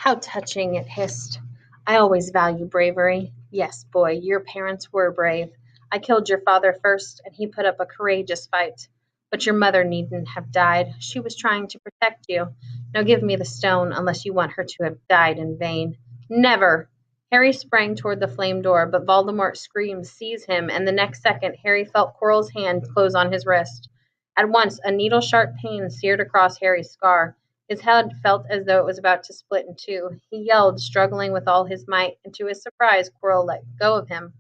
How touching, it hissed. I always value bravery. Yes, boy, your parents were brave. I killed your father first, and he put up a courageous fight. But your mother needn't have died. She was trying to protect you. Now give me the stone, unless you want her to have died in vain. Never! Harry sprang toward the flame door, but Voldemort's scream seized him, and the next second Harry felt Quirrell's hand close on his wrist. At once, a needle-sharp pain seared across Harry's scar. His head felt as though it was about to split in two. He yelled, struggling with all his might, and to his surprise, Quirrell let go of him.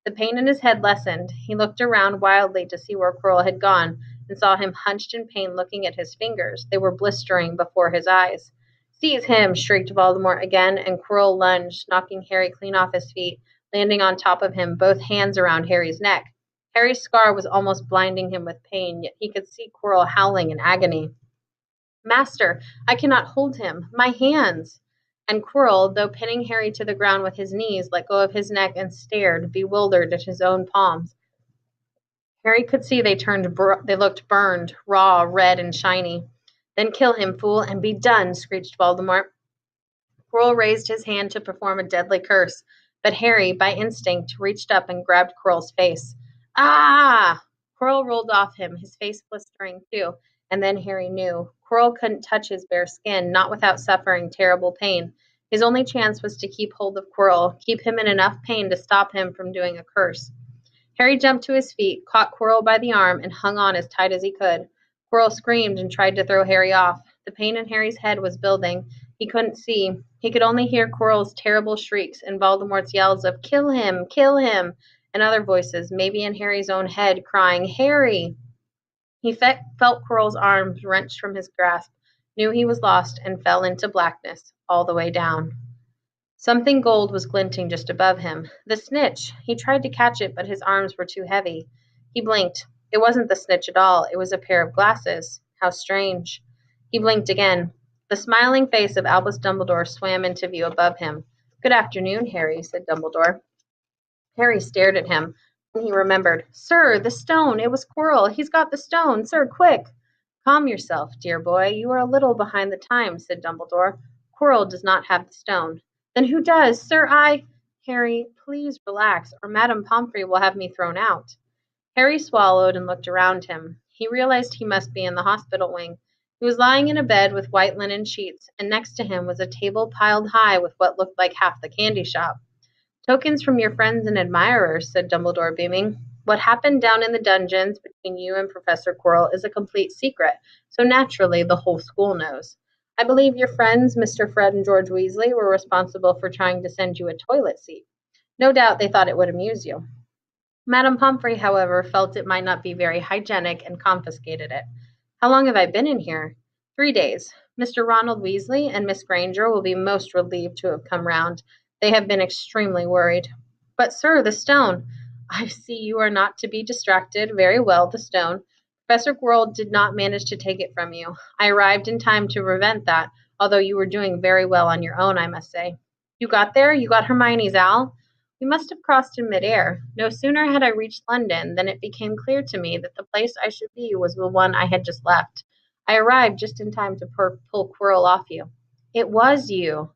The pain in his head lessened. He looked around wildly to see where Quirrell had gone, and saw him hunched in pain looking at his fingers. They were blistering before his eyes. Seize him! Shrieked Voldemort again, and Quirrell lunged, knocking Harry clean off his feet, landing on top of him, both hands around Harry's neck. Harry's scar was almost blinding him with pain, yet he could see Quirrell howling in agony. Master, I cannot hold him. My hands! And Quirrell, though pinning Harry to the ground with his knees, let go of his neck and stared, bewildered, at his own palms. Harry could see they looked burned, raw, red, and shiny. Then kill him, fool, and be done, screeched Voldemort. Quirrell raised his hand to perform a deadly curse, but Harry, by instinct, reached up and grabbed Quirrell's face. Ah! Quirrell rolled off him, his face blistering too, and then Harry knew. Quirrell couldn't touch his bare skin, not without suffering terrible pain. His only chance was to keep hold of Quirrell, keep him in enough pain to stop him from doing a curse. Harry jumped to his feet, caught Quirrell by the arm, and hung on as tight as he could. Quirrell screamed and tried to throw Harry off. The pain in Harry's head was building. He couldn't see. He could only hear Quirrell's terrible shrieks and Voldemort's yells of kill him, and other voices, maybe in Harry's own head, crying, Harry! He felt Quirrell's arms wrenched from his grasp, knew he was lost, and fell into blackness all the way down. Something gold was glinting just above him. The snitch! He tried to catch it, but his arms were too heavy. He blinked. It wasn't the snitch at all. It was a pair of glasses. How strange. He blinked again. The smiling face of Albus Dumbledore swam into view above him. Good afternoon, Harry, said Dumbledore. Harry stared at him. Then he remembered. Sir, the stone! It was Quirrell! He's got the stone! Sir, quick! Calm yourself, dear boy. You are a little behind the times, said Dumbledore. Quirrell does not have the stone. Then who does? Sir, Harry, please relax, or Madame Pomfrey will have me thrown out. Harry swallowed and looked around him. He realized he must be in the hospital wing. He was lying in a bed with white linen sheets, and next to him was a table piled high with what looked like half the candy shop. Tokens from your friends and admirers, said Dumbledore, beaming. What happened down in the dungeons between you and Professor Quirrell is a complete secret, so naturally the whole school knows. I believe your friends, Mr. Fred and George Weasley, were responsible for trying to send you a toilet seat. No doubt they thought it would amuse you. Madame Pomfrey, however, felt it might not be very hygienic and confiscated it. How long have I been in here? 3 days. Mr. Ronald Weasley and Miss Granger will be most relieved to have come round. They have been extremely worried. But, sir, the stone. I see you are not to be distracted. Very well, the stone. Professor Quirrell did not manage to take it from you. I arrived in time to prevent that, although you were doing very well on your own, I must say. You got there? You got Hermione's owl? We must have crossed in midair. No sooner had I reached London than it became clear to me that the place I should be was the one I had just left. I arrived just in time to pull Quirrell off you. It was you.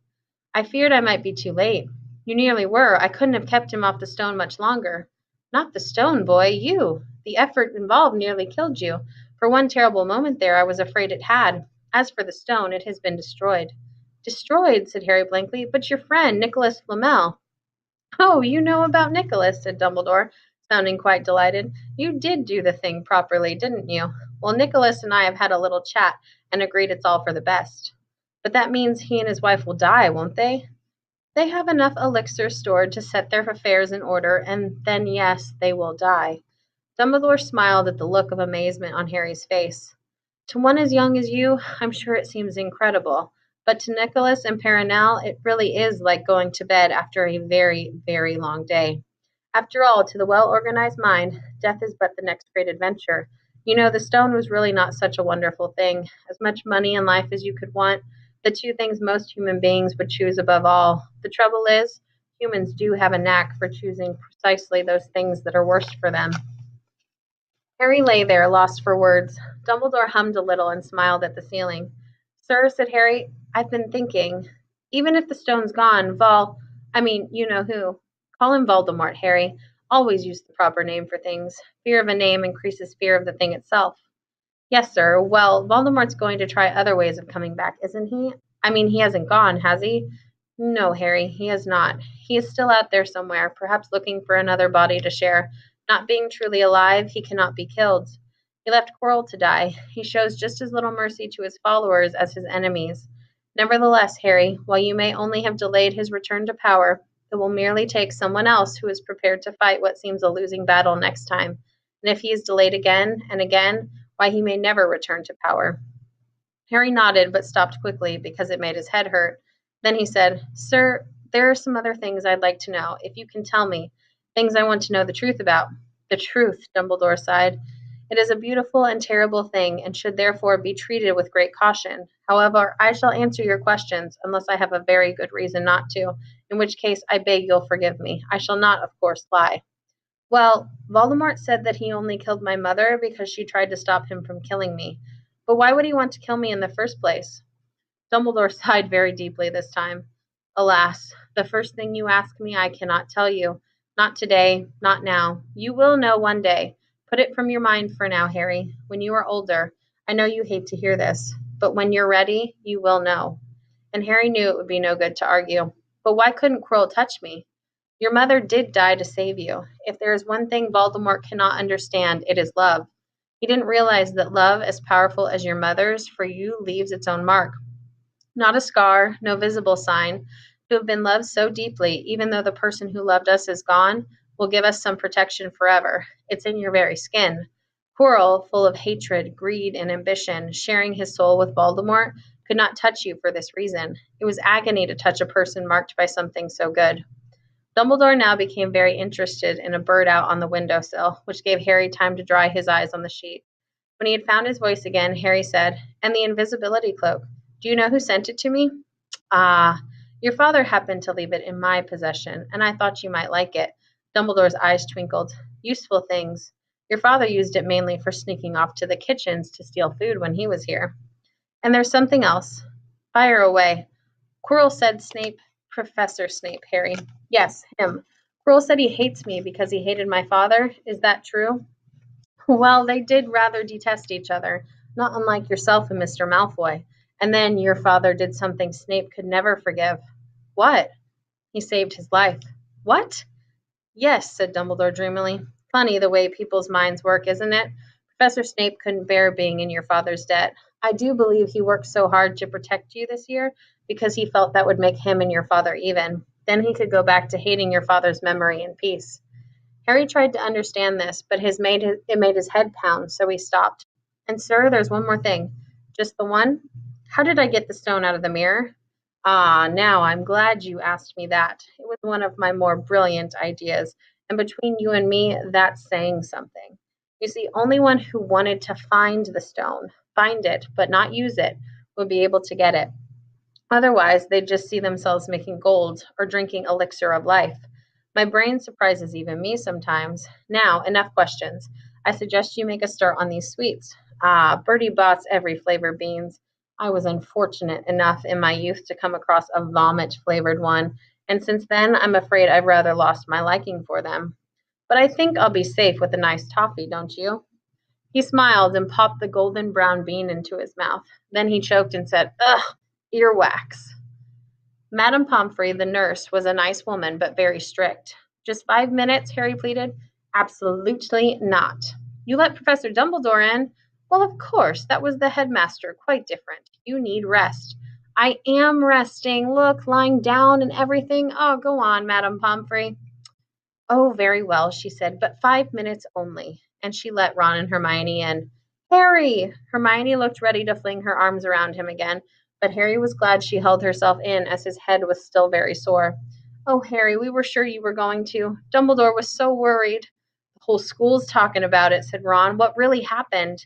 I feared I might be too late. You nearly were. I couldn't have kept him off the stone much longer. Not the stone, boy, you. The effort involved nearly killed you. For one terrible moment there, I was afraid it had. As for the stone, it has been destroyed. Destroyed, said Harry blankly. But your friend, Nicholas Flamel. Oh, you know about Nicholas, said Dumbledore, sounding quite delighted. You did do the thing properly, didn't you? Well, Nicholas and I have had a little chat and agreed it's all for the best. But that means he and his wife will die, won't they? They have enough elixir stored to set their affairs in order, and then, yes, they will die. Dumbledore smiled at the look of amazement on Harry's face. To one as young as you, I'm sure it seems incredible. But to Nicholas and Perenelle, it really is like going to bed after a very, very long day. After all, to the well-organized mind, death is but the next great adventure. You know, the stone was really not such a wonderful thing. As much money and life as you could want, the two things most human beings would choose above all. The trouble is, humans do have a knack for choosing precisely those things that are worst for them. Harry lay there, lost for words. Dumbledore hummed a little and smiled at the ceiling. Sir, said Harry, I've been thinking. Even if the stone's gone, you know who. Call him Voldemort, Harry. Always use the proper name for things. Fear of a name increases fear of the thing itself. Yes, sir. Well, Voldemort's going to try other ways of coming back, isn't he? He hasn't gone, has he? No, Harry, he has not. He is still out there somewhere, perhaps looking for another body to share. Not being truly alive, he cannot be killed. He left Quirrell to die. He shows just as little mercy to his followers as his enemies. Nevertheless, Harry, while you may only have delayed his return to power, it will merely take someone else who is prepared to fight what seems a losing battle next time. And if he is delayed again and again, why he may never return to power. Harry nodded, but stopped quickly because it made his head hurt. Then he said, Sir, there are some other things I'd like to know, if you can tell me. Things I want to know the truth about. The truth, Dumbledore sighed. It is a beautiful and terrible thing, and should therefore be treated with great caution. However, I shall answer your questions, unless I have a very good reason not to, in which case I beg you'll forgive me. I shall not, of course, lie. Well, Voldemort said that he only killed my mother because she tried to stop him from killing me. But why would he want to kill me in the first place? Dumbledore sighed very deeply this time. Alas, the first thing you ask me I cannot tell you. Not today, not now. You will know one day. Put it from your mind for now, Harry. When you are older, I know you hate to hear this, but when you're ready, you will know. And Harry knew it would be no good to argue. But why couldn't Quirrell touch me? Your mother did die to save you. If there is one thing Voldemort cannot understand, it is love. He didn't realize that love, as powerful as your mother's, for you leaves its own mark. Not a scar, no visible sign. To have been loved so deeply, even though the person who loved us is gone, will give us some protection forever. It's in your very skin. Quirrell, full of hatred, greed, and ambition, sharing his soul with Voldemort, could not touch you for this reason. It was agony to touch a person marked by something so good. Dumbledore now became very interested in a bird out on the window sill, which gave Harry time to dry his eyes on the sheet. When he had found his voice again, Harry said, And the invisibility cloak. Do you know who sent it to me? Ah, your father happened to leave it in my possession, and I thought you might like it. Dumbledore's eyes twinkled. Useful things. Your father used it mainly for sneaking off to the kitchens to steal food when he was here. And there's something else. Fire away. Quirrell said Snape, Professor Snape, Harry. Yes, him. Quirrell said he hates me because he hated my father. Is that true? Well, they did rather detest each other, not unlike yourself and Mr. Malfoy. And then your father did something Snape could never forgive. What? He saved his life. What? Yes, said Dumbledore dreamily. Funny the way people's minds work, isn't it? Professor Snape couldn't bear being in your father's debt. I do believe he worked so hard to protect you this year because he felt that would make him and your father even. Then he could go back to hating your father's memory in peace. Harry tried to understand this, but it made his head pound, so he stopped. And, sir, there's one more thing. Just the one? How did I get the stone out of the mirror? Ah, now I'm glad you asked me that. It was one of my more brilliant ideas, and between you and me, that's saying something. You see, only one who wanted to find it, but not use it, would be able to get it. Otherwise, they'd just see themselves making gold or drinking elixir of life. My brain surprises even me sometimes. Now, enough questions. I suggest you make a start on these sweets. Ah, Bertie Bott's every flavor beans. I was unfortunate enough in my youth to come across a vomit flavored one, and since then I'm afraid I've rather lost my liking for them. But I think I'll be safe with a nice toffee, don't you? He smiled and popped the golden brown bean into his mouth. Then he choked and said, Ugh, earwax. Madame Pomfrey, the nurse, was a nice woman, but very strict. Just 5 minutes, Harry pleaded. Absolutely not. You let Professor Dumbledore in? Well, of course, that was the headmaster, quite different. You need rest. I am resting. Look, lying down and everything. Oh, go on, Madame Pomfrey. Oh, very well, she said, but 5 minutes only. And she let Ron and Hermione in. Harry! Hermione looked ready to fling her arms around him again, but Harry was glad she held herself in as his head was still very sore. Oh, Harry, we were sure you were going to. Dumbledore was so worried. The whole school's talking about it, said Ron. What really happened?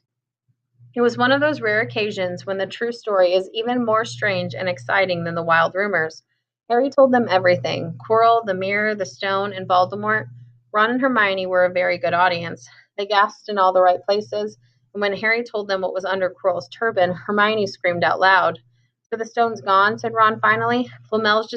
It was one of those rare occasions when the true story is even more strange and exciting than the wild rumors. Harry told them everything: Quirrell, the mirror, the stone, and Voldemort. Ron and Hermione were a very good audience. They gasped in all the right places, and when Harry told them what was under Quirrell's turban, Hermione screamed out loud. So the stone's gone, said Ron finally. Flamel's just